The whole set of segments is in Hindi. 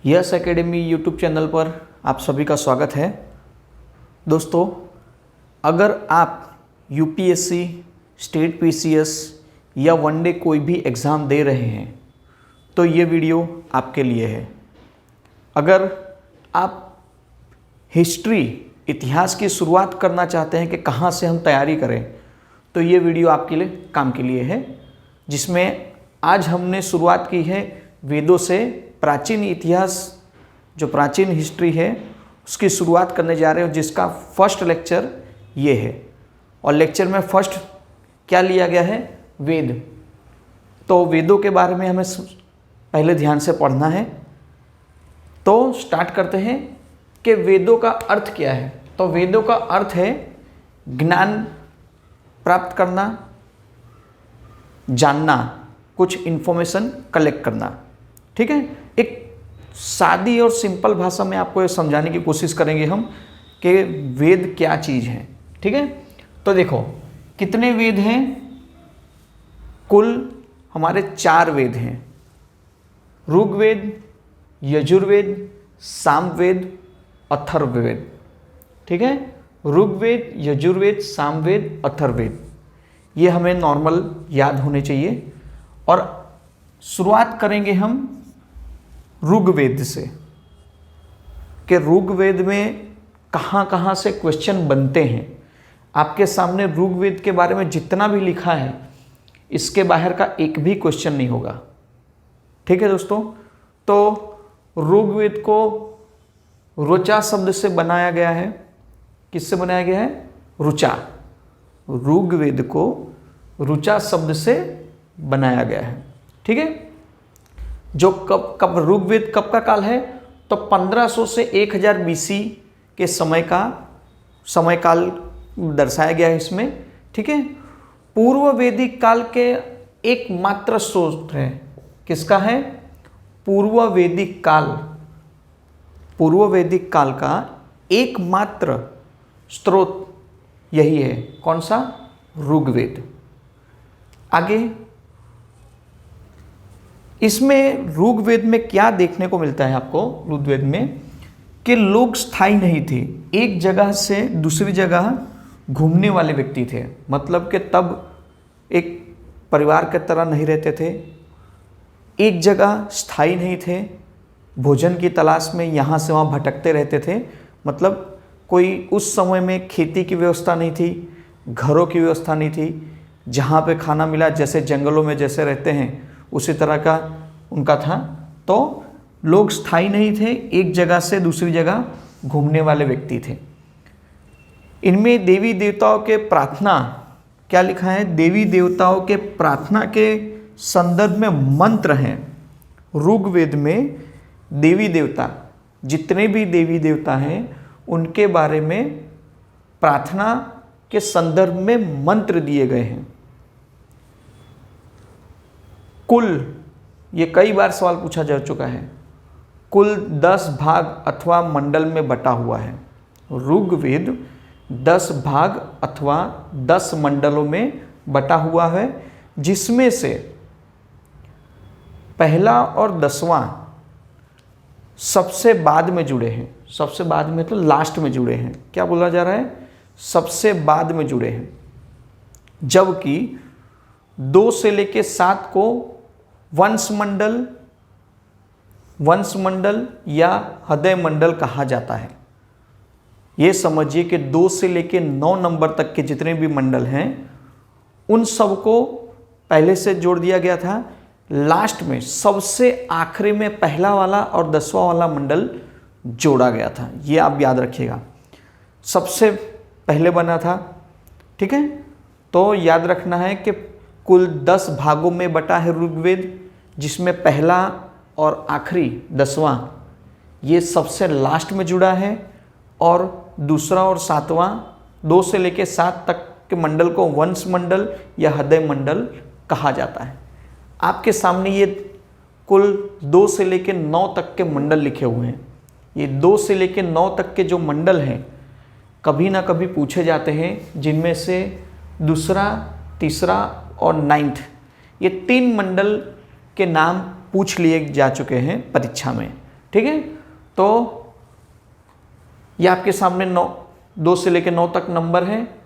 यस एकेडमी यूट्यूब चैनल पर आप सभी का स्वागत है। दोस्तों, अगर आप यूपीएससी, स्टेट पीसीएस या वनडे कोई भी एग्ज़ाम दे रहे हैं तो ये वीडियो आपके लिए है। अगर आप हिस्ट्री, इतिहास की शुरुआत करना चाहते हैं कि कहाँ से हम तैयारी करें तो ये वीडियो आपके लिए काम के लिए है, जिसमें आज हमने शुरुआत की है वेदों से। प्राचीन इतिहास, जो प्राचीन हिस्ट्री है उसकी शुरुआत करने जा रहे हो, जिसका फर्स्ट लेक्चर ये है। और लेक्चर में फर्स्ट क्या लिया गया है? वेद। तो वेदों के बारे में हमें पहले ध्यान से पढ़ना है। तो स्टार्ट करते हैं कि वेदों का अर्थ क्या है। तो वेदों का अर्थ है ज्ञान प्राप्त करना, जानना, कुछ इन्फॉर्मेशन कलेक्ट करना। ठीक है, एक सादी और सिंपल भाषा में आपको ये समझाने की कोशिश करेंगे हम कि वेद क्या चीज़ है। ठीक है, तो देखो कितने वेद हैं? कुल हमारे 4 वेद हैं। ऋग्वेद, यजुर्वेद, सामवेद, अथर्ववेद। ठीक है, ऋग्वेद, यजुर्वेद, सामवेद, अथर्ववेद, ये हमें नॉर्मल याद होने चाहिए। और शुरुआत करेंगे हम ऋग्वेद से कि ऋग्वेद में कहाँ कहाँ से क्वेश्चन बनते हैं। आपके सामने ऋग्वेद के बारे में जितना भी लिखा है, इसके बाहर का एक भी क्वेश्चन नहीं होगा। ठीक है दोस्तों, तो ऋग्वेद को ऋचा शब्द से बनाया गया है। किससे बनाया गया है? ऋचा। ऋग्वेद को ऋचा शब्द से बनाया गया है। ठीक है, जो कब ऋग्वेद कब का काल है? तो 1500 से 1000 बीसी के समय काल दर्शाया गया है इसमें। ठीक है, पूर्व वैदिक काल के एकमात्र स्रोत है। किसका है? पूर्व वैदिक काल का एकमात्र स्रोत यही है। कौन सा? ऋग्वेद। आगे इसमें ऋग्वेद में क्या देखने को मिलता है आपको? ऋग्वेद में कि लोग स्थायी नहीं थे, एक जगह से दूसरी जगह घूमने वाले व्यक्ति थे। मतलब कि तब एक परिवार की तरह नहीं रहते थे, एक जगह स्थायी नहीं थे, भोजन की तलाश में यहाँ से वहाँ भटकते रहते थे। मतलब कोई उस समय में खेती की व्यवस्था नहीं थी, घरों की व्यवस्था नहीं थी। जहाँ पे खाना मिला, जैसे जंगलों में जैसे रहते हैं उसी तरह का उनका था। तो लोग स्थायी नहीं थे, एक जगह से दूसरी जगह घूमने वाले व्यक्ति थे। इनमें देवी देवताओं के प्रार्थना, क्या लिखा है? देवी देवताओं के प्रार्थना के संदर्भ में मंत्र हैं। ऋग्वेद में देवी देवता, जितने भी देवी देवता हैं उनके बारे में प्रार्थना के संदर्भ में मंत्र दिए गए हैं। कुल, ये कई बार सवाल पूछा जा चुका है, कुल 10 भाग अथवा मंडल में बटा हुआ है। ऋग्वेद 10 भाग अथवा 10 मंडलों में बटा हुआ है, जिसमें से पहला और 10वां सबसे बाद में जुड़े हैं। सबसे बाद में तो लास्ट में जुड़े हैं। क्या बोला जा रहा है? सबसे बाद में जुड़े हैं। जबकि 2 से लेके 7 को वंश मंडल या हृदय मंडल कहा जाता है। ये समझिए कि 2 से लेके 9 नंबर तक के जितने भी मंडल हैं उन सबको पहले से जोड़ दिया गया था। लास्ट में सबसे आखिरी में पहला वाला और 10वां वाला मंडल जोड़ा गया था। ये आप याद रखिएगा, सबसे पहले बना था। ठीक है, तो याद रखना है कि कुल 10 भागों में बटा है ऋग्वेद, जिसमें पहला और आखिरी 10वां ये सबसे लास्ट में जुड़ा है, और दूसरा और 7वां 2 से लेकर 7 तक के मंडल को वंश मंडल या हृदय मंडल कहा जाता है। आपके सामने ये कुल 2 से लेकर 9 तक के मंडल लिखे हुए हैं। ये 2 से लेकर 9 तक के जो मंडल हैं कभी ना कभी पूछे जाते हैं, जिनमें से दूसरा, तीसरा और 9th, ये 3 मंडल के नाम पूछ लिए जा चुके हैं परीक्षा में। ठीक है, तो ये आपके सामने 2 से लेकर 9 तक नंबर है।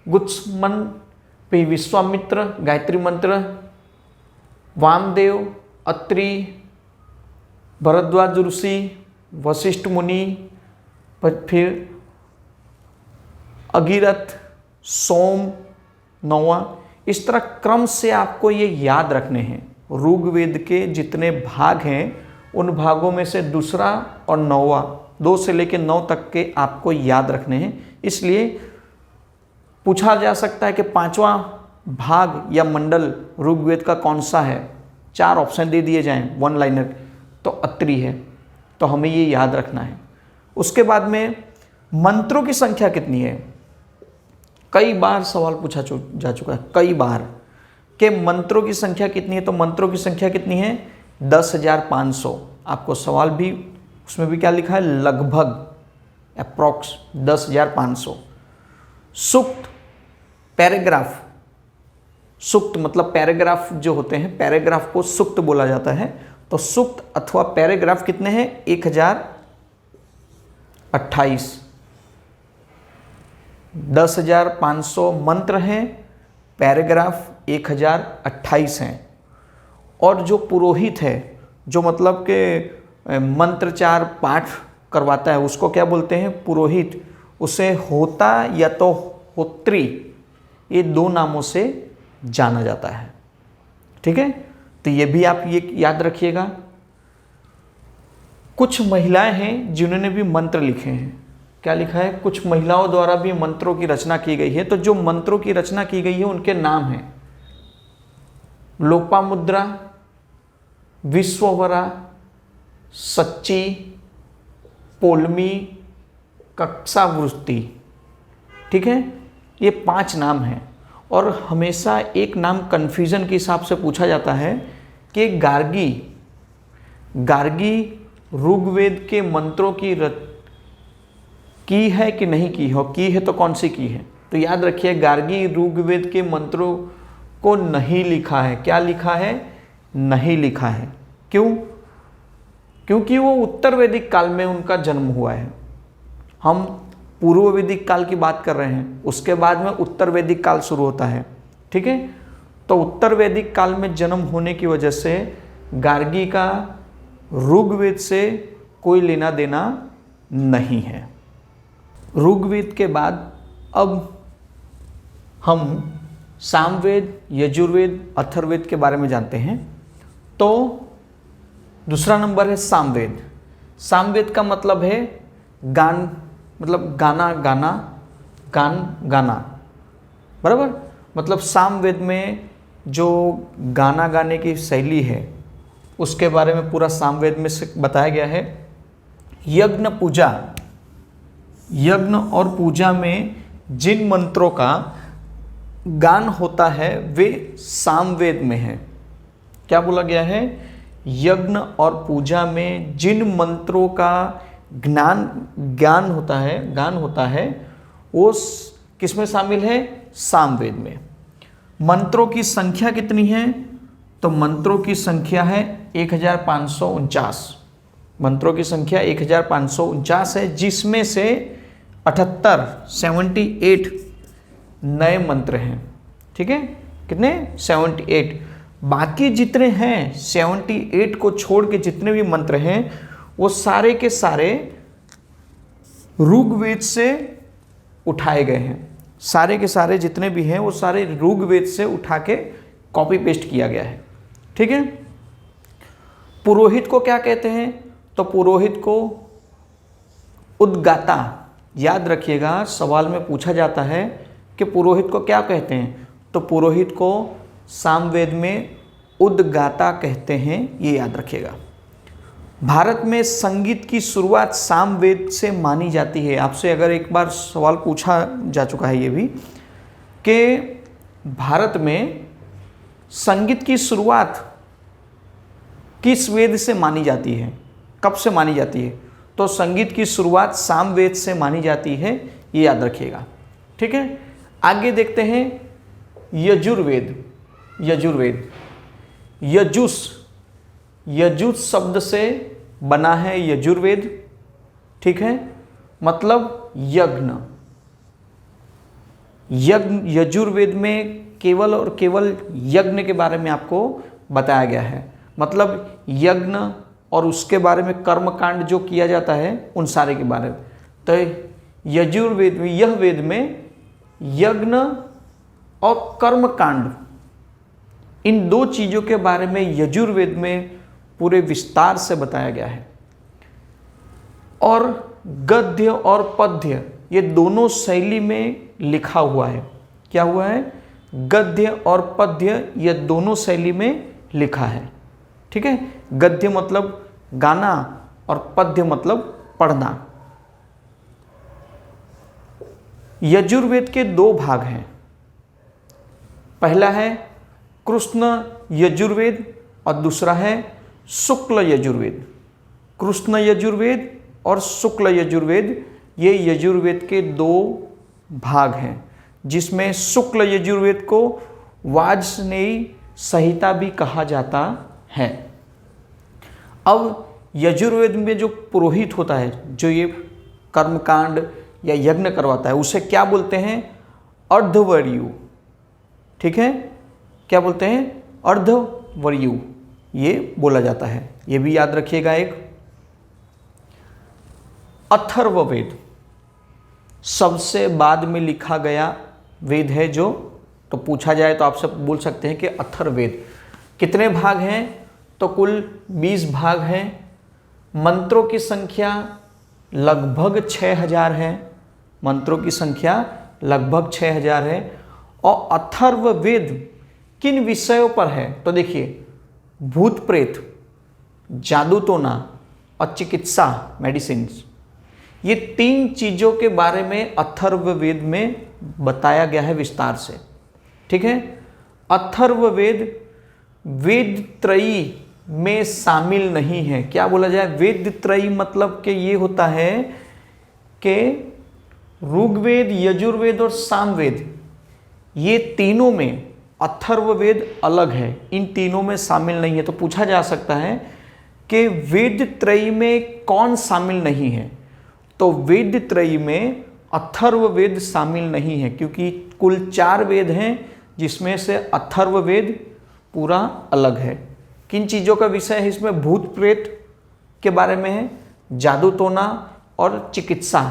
गुत्समन, फिर विश्वामित्र, गायत्री मंत्र, वामदेव, अत्रि, भरद्वाज ऋषि, वशिष्ठ मुनि, फिर अगिरथ, सोम, 9वां। इस तरह क्रम से आपको ये याद रखने हैं। ऋग्वेद के जितने भाग हैं उन भागों में से दूसरा और 9वां, 2 से लेकर 9 तक के आपको याद रखने हैं। इसलिए पूछा जा सकता है कि 5वां भाग या मंडल ऋग्वेद का कौन सा है, 4 ऑप्शन दे दिए जाएं, 1 लाइनर, तो अत्रि है, तो हमें ये याद रखना है। उसके बाद में मंत्रों की संख्या कितनी है, कई बार सवाल पूछा जा चुका है, कई बार, कि मंत्रों की संख्या कितनी है। तो मंत्रों की संख्या कितनी है, 10,500। आपको सवाल भी उसमें भी क्या लिखा है, लगभग, अप्रॉक्स 10,500। सूक्त, पैराग्राफ, सूक्त मतलब पैराग्राफ जो होते हैं, पैराग्राफ को सूक्त बोला जाता है। तो सूक्त अथवा पैराग्राफ कितने हैं, 1028। 10,500 मंत्र हैं, पैराग्राफ 1028 हैं। और जो पुरोहित है, जो मतलब के मंत्रचार पाठ करवाता है, उसको क्या बोलते हैं, पुरोहित। उसे होता या तो होत्री, ये 2 नामों से जाना जाता है। ठीक है, तो ये भी आप ये याद रखिएगा। कुछ महिलाएं हैं जिन्होंने भी मंत्र लिखे हैं। क्या लिखा है, कुछ महिलाओं द्वारा भी मंत्रों की रचना की गई है। तो जो मंत्रों की रचना की गई है उनके नाम हैं लोपामुद्रा, विश्ववरा, सच्ची, पोलमी, कक्षावृत्ति। ठीक है, ये 5 नाम हैं। और हमेशा एक नाम कन्फ्यूजन के हिसाब से पूछा जाता है कि गार्गी, गार्गी ऋग्वेद के मंत्रों की है कि नहीं की हो, की है तो कौन सी की है। तो याद रखिए, गार्गी ऋग्वेद के मंत्रों को नहीं लिखा है। क्या लिखा है, नहीं लिखा है। क्यों, क्योंकि वो उत्तर वैदिक काल में उनका जन्म हुआ है। हम पूर्व वैदिक काल की बात कर रहे हैं, उसके बाद में उत्तर वैदिक काल शुरू होता है। ठीक है, तो उत्तर वैदिक काल में जन्म होने की वजह से गार्गी का ऋग्वेद से कोई लेना देना नहीं है। ऋग्वेद के बाद अब हम सामवेद, यजुर्वेद, अथर्ववेद के बारे में जानते हैं। तो दूसरा नंबर है सामवेद। सामवेद का मतलब है गान, मतलब गाना गाना, गान गाना, बराबर। मतलब सामवेद में जो गाना गाने की शैली है उसके बारे में पूरा सामवेद में से बताया गया है। यज्ञ पूजा, यज्ञ और पूजा में जिन मंत्रों का गान होता है वे सामवेद में है। क्या बोला गया है, यज्ञ और पूजा में जिन मंत्रों का गान होता है वो किस में शामिल है, सामवेद में। मंत्रों की संख्या कितनी है, तो मंत्रों की संख्या है 1549। मंत्रों की संख्या 1549 है, जिसमें से 78 नए मंत्र हैं। ठीक है, कितने, 78। बाकी जितने हैं 78 को छोड़ के जितने भी मंत्र हैं वो सारे के सारे ऋग्वेद से उठाए गए हैं। सारे के सारे जितने भी हैं वो सारे ऋग्वेद से उठा के कॉपी पेस्ट किया गया है। ठीक है, पुरोहित को क्या कहते हैं, तो पुरोहित को उद्गाता। याद रखिएगा, सवाल में पूछा जाता है कि पुरोहित को क्या कहते हैं, तो पुरोहित को सामवेद में उद्गाता कहते हैं, ये याद रखिएगा। भारत में संगीत की शुरुआत सामवेद से मानी जाती है। आपसे अगर एक बार सवाल पूछा जा चुका है ये भी कि भारत में संगीत की शुरुआत किस वेद से मानी जाती है, कब से मानी जाती है, तो संगीत की शुरुआत सामवेद से मानी जाती है, ये याद रखिएगा। ठीक है, आगे देखते हैं यजुर्वेद। यजुर्वेद, यजुस, यजुस शब्द से बना है यजुर्वेद, ठीक है, मतलब यज्ञ। यजुर्वेद में केवल और केवल यज्ञ के बारे में आपको बताया गया है, मतलब यज्ञ और उसके बारे में कर्मकांड जो किया जाता है उन सारे के बारे में। तो यजुर्वेद में, यह वेद में यज्ञ और कर्मकांड, इन दो चीज़ों के बारे में यजुर्वेद में पूरे विस्तार से बताया गया है। और गद्य और पद्य ये दोनों शैली में लिखा हुआ है। क्या हुआ है? गद्य और पद्य ये दोनों शैली में लिखा है, ठीक है। गद्य मतलब गाना और पद्य मतलब पढ़ना। यजुर्वेद के दो भाग हैं। पहला है कृष्ण यजुर्वेद और दूसरा है शुक्ल यजुर्वेद। कृष्ण यजुर्वेद और शुक्ल यजुर्वेद ये यजुर्वेद के दो भाग हैं, जिसमें शुक्ल यजुर्वेद को वाजस्नेयी संहिता भी कहा जाता है। अब यजुर्वेद में जो पुरोहित होता है, जो ये कर्मकांड या यज्ञ करवाता है, उसे क्या बोलते हैं? अर्धवर्यु, ठीक है। क्या बोलते हैं? अर्धवर्यु, ये बोला जाता है। ये भी याद रखिएगा। एक अथर्ववेद सबसे बाद में लिखा गया वेद है, जो तो पूछा जाए तो आप सब बोल सकते हैं कि अथर्ववेद। कितने भाग हैं? तो कुल 20 भाग हैं। मंत्रों की संख्या लगभग 6000 है। मंत्रों की संख्या लगभग 6000 है। और अथर्ववेद किन विषयों पर है? तो देखिए, भूत प्रेत, जादू टोना और चिकित्सा, मेडिसिन, ये 3 चीज़ों के बारे में अथर्ववेद में बताया गया है विस्तार से, ठीक है। अथर्ववेद वेद त्रयी में शामिल नहीं है। क्या बोला जाए? वेद त्रयी मतलब कि ये होता है कि ऋग्वेद, यजुर्वेद और सामवेद, ये तीनों में अथर्ववेद अलग है, इन तीनों में शामिल नहीं है। तो पूछा जा सकता है कि वेद त्रयी में कौन शामिल नहीं है? तो वेद त्रयी में अथर्ववेद शामिल नहीं है, क्योंकि कुल 4 वेद हैं, जिसमें से अथर्ववेद पूरा अलग है। किन चीज़ों का विषय है इसमें? भूत प्रेत के बारे में है, जादू टोना और चिकित्सा,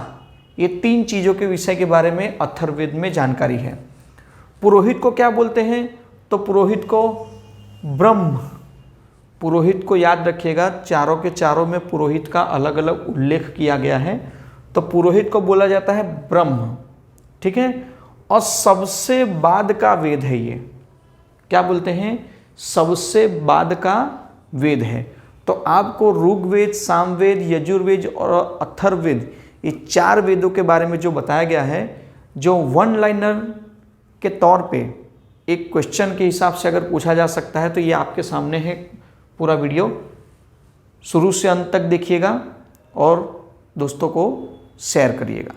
ये 3 चीज़ों के विषय के बारे में अथर्ववेद में जानकारी है। पुरोहित को क्या बोलते हैं? तो पुरोहित को ब्रह्म, पुरोहित को याद रखिएगा, चारों के चारों में पुरोहित का अलग अलग उल्लेख किया गया है। तो पुरोहित को बोला जाता है ब्रह्म, ठीक है। और सबसे बाद का वेद है ये। क्या बोलते हैं? सबसे बाद का वेद है। तो आपको ऋग्वेद, सामवेद, यजुर्वेद और अथर्ववेद, ये 4 वेदों के बारे में जो बताया गया है, जो वन लाइनर के तौर पे एक क्वेश्चन के हिसाब से अगर पूछा जा सकता है, तो ये आपके सामने है। पूरा वीडियो शुरू से अंत तक देखिएगा और दोस्तों को शेयर करिएगा।